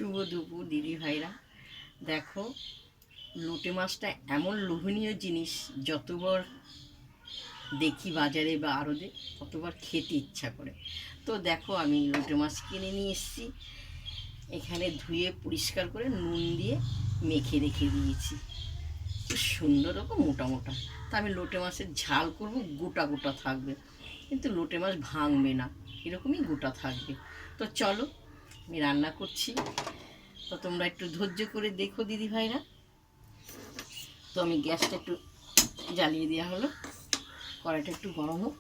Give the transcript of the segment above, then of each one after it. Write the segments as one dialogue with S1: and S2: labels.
S1: শুভ দুপুর দিদি ভাইরা। দেখো, লোটে মাছটা এমন লোভনীয় জিনিস, যতবার দেখি বাজারে বা আড়তে ততবার খেতে ইচ্ছা করে। তো দেখো, আমি লোটে মাছ কিনে নিয়ে এসেছি। এখানে ধুয়ে পরিষ্কার করে নুন দিয়ে মেখে রেখে দিয়েছি। খুব সুন্দর রকম মোটা মোটা। তা আমি লোটে মাছের ঝাল করব, গোটা গোটা থাকবে, কিন্তু লোটে মাছ ভাঙবে না, এরকমই গোটা থাকবে। তো চলো, আমি রান্না করছি, তো তোমরা একটু ধৈর্য করে দেখো দিদি ভাইরা। তো আমি গ্যাসটা একটু জ্বালিয়ে দেওয়া হলো, কড়াইটা একটু গরম হোক।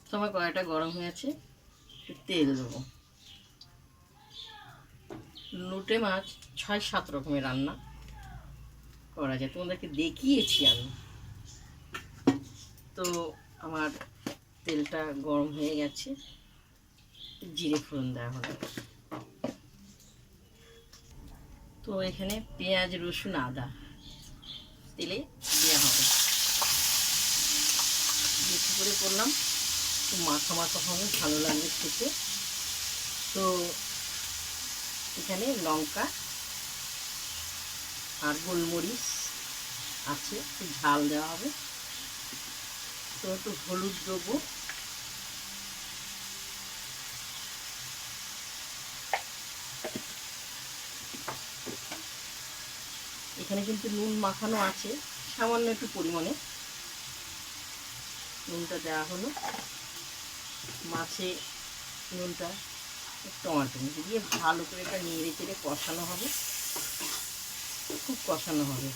S1: তো আমার কড়াইটা গরম হয়েছে, একটু তেল দেবো। লোটে মাছ 6-7 রকমের রান্না করা যায়, তোমাদেরকে দেখিয়েছি আমি। তো আমার তেলটা গরম হয়ে গেছে, জিরে ফোড়ন দেওয়া হলো। তো এখানে পেঁয়াজ, রসুন, আদা তেলে দেওয়া হবে। বেশি করে করলাম, তো মাখা মাখা হবে, ভালো লাগবে খেতে। তো এখানে লঙ্কা আর গোলমরিচ আছে, একটু ঝাল দেওয়া হবে। তো একটু হলুদ দেবো, এখানে কিন্তু নুন মাখানো আছে, সামান্য একটু পরিমাণে নুনটা দেওয়া হলো। মাছে নুনটা, টমেটো দিয়ে ভালো করে এটা নেড়ে চেড়ে কষানো হবে, খুব কষানো হবে।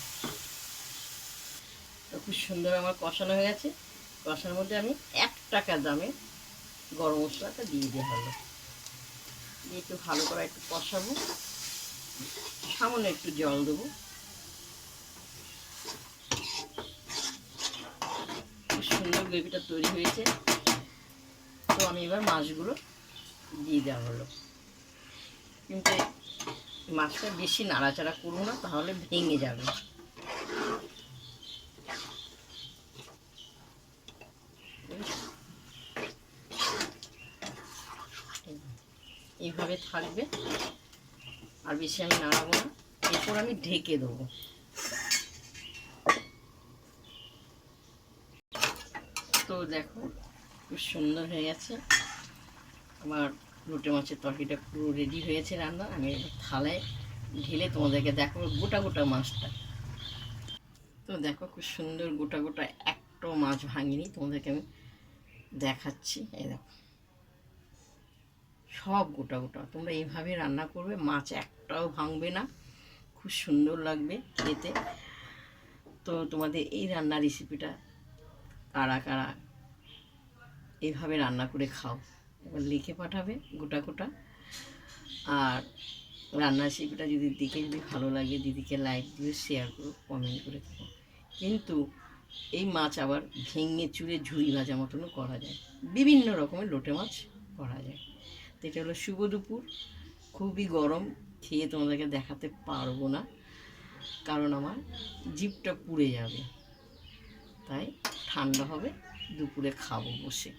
S1: তো খুব সুন্দর আমার কষানো হয়ে গেছে। কষানোর মধ্যে আমি 1 টাকা দামে গরম মশলাটা দিয়ে দেওয়া হলো, দিয়ে একটু ভালো করে একটু কষাবো। সামান্য একটু জল দেবো। খুব সুন্দর গ্রেভিটা তৈরি হয়েছে। তো আমি এবার মাছগুলো দিয়ে দেওয়া হলো, কিন্তু মাছটা বেশি নাড়াচাড়া করবো না, তাহলে ভেঙে যাবে। এইভাবে থাকবে, আর বেশি আমি নাড়াবো না। এরপর আমি ঢেকে দেবো। তো দেখো, খুব সুন্দর হয়ে গেছে আমার লোটে মাছের তরকারিটা, পুরো রেডি হয়েছে রান্না। আমি থালায় ঢেলে তোমাদেরকে দেখাবো গোটা গোটা মাছটা। তো দেখো, খুব সুন্দর গোটা গোটা, একটাও মাছ ভাঙিনি, তোমাদেরকে আমি দেখাচ্ছি। এই দেখো, সব গোটা গোটা। তোমরা এইভাবে রান্না করবে, মাছ একটাও ভাঙবে না, খুব সুন্দর লাগবে খেতে। তো তোমাদের এই রান্নার রেসিপিটা কারা কারা এইভাবে রান্না করে খাও, এবার লিখে পাঠাবে গোটা গোটা। আর রান্নার রেসিপিটা যদি ভালো লাগে, দিদিকে লাইক দিয়ে শেয়ার করো, কমেন্ট করে থাকো। কিন্তু এই মাছ আবার ভেঙে চুরে ঝুড়ি ভাজা মতনও করা যায়, বিভিন্ন রকমের লোটে মাছ করা যায়। তো এটা হলো শুভ দুপুর, খুবই গরম, খেয়ে তোমাদেরকে দেখাতে পারবো না, কারণ আমার জিভটা পুড়ে যাবে। তাই ঠান্ডা হবে, দুপুরে খাবো বসে।